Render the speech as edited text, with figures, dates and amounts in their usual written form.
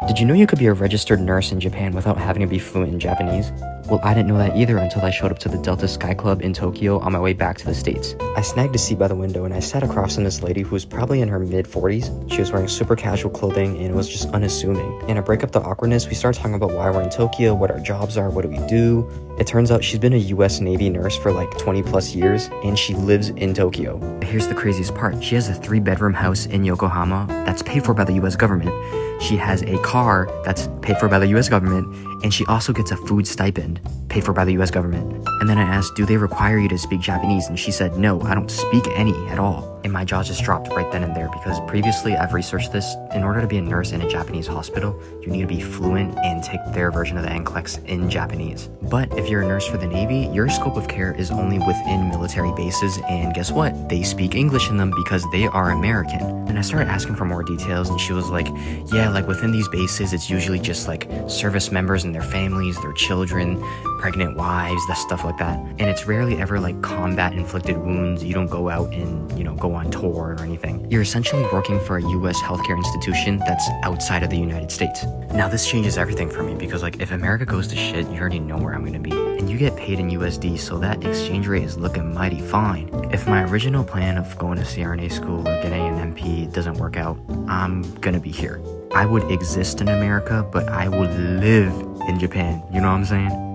Did you know you could be a registered nurse in Japan without having to be fluent in Japanese? Well, I didn't know that either until I showed up to the Delta Sky Club in Tokyo on my way back to the States. I snagged a seat by the window and I sat across from this lady who was probably in her mid-40s. She was wearing super casual clothing and was just unassuming. And to break up the awkwardness, we started talking about why we're in Tokyo, what our jobs are, what do we do. It turns out she's been a US Navy nurse for like 20 plus years and she lives in Tokyo. Here's the craziest part. She has a 3-bedroom house in Yokohama that's paid for by the US government. She has a car that's paid for by the US government, and she also gets a food stipend paid for by the US government. And then I asked, do they require you to speak Japanese? And she said, no, I don't speak any at all. And my jaw just dropped right then and there because previously I've researched this. In order to be a nurse in a Japanese hospital, you need to be fluent and take their version of the NCLEX in Japanese. But if you're a nurse for the Navy, your scope of care is only within military bases, and guess what? They speak English in them because they are American. And I started asking for more details, and she was like, yeah, like within these bases, it's usually just like service members and their families, their children, pregnant wives, that stuff like that. And it's rarely ever like combat inflicted wounds. You don't go out and, go on tour or anything. You're essentially working for a US healthcare institution that's outside of the United States. Now this changes everything for me because like if America goes to shit, you already know where I'm gonna be. And you get paid in USD, so that exchange rate is looking mighty fine. If my original plan of going to CRNA school or getting an MP doesn't work out, I'm gonna be here. I would exist in America, but I would live in Japan. You know what I'm saying?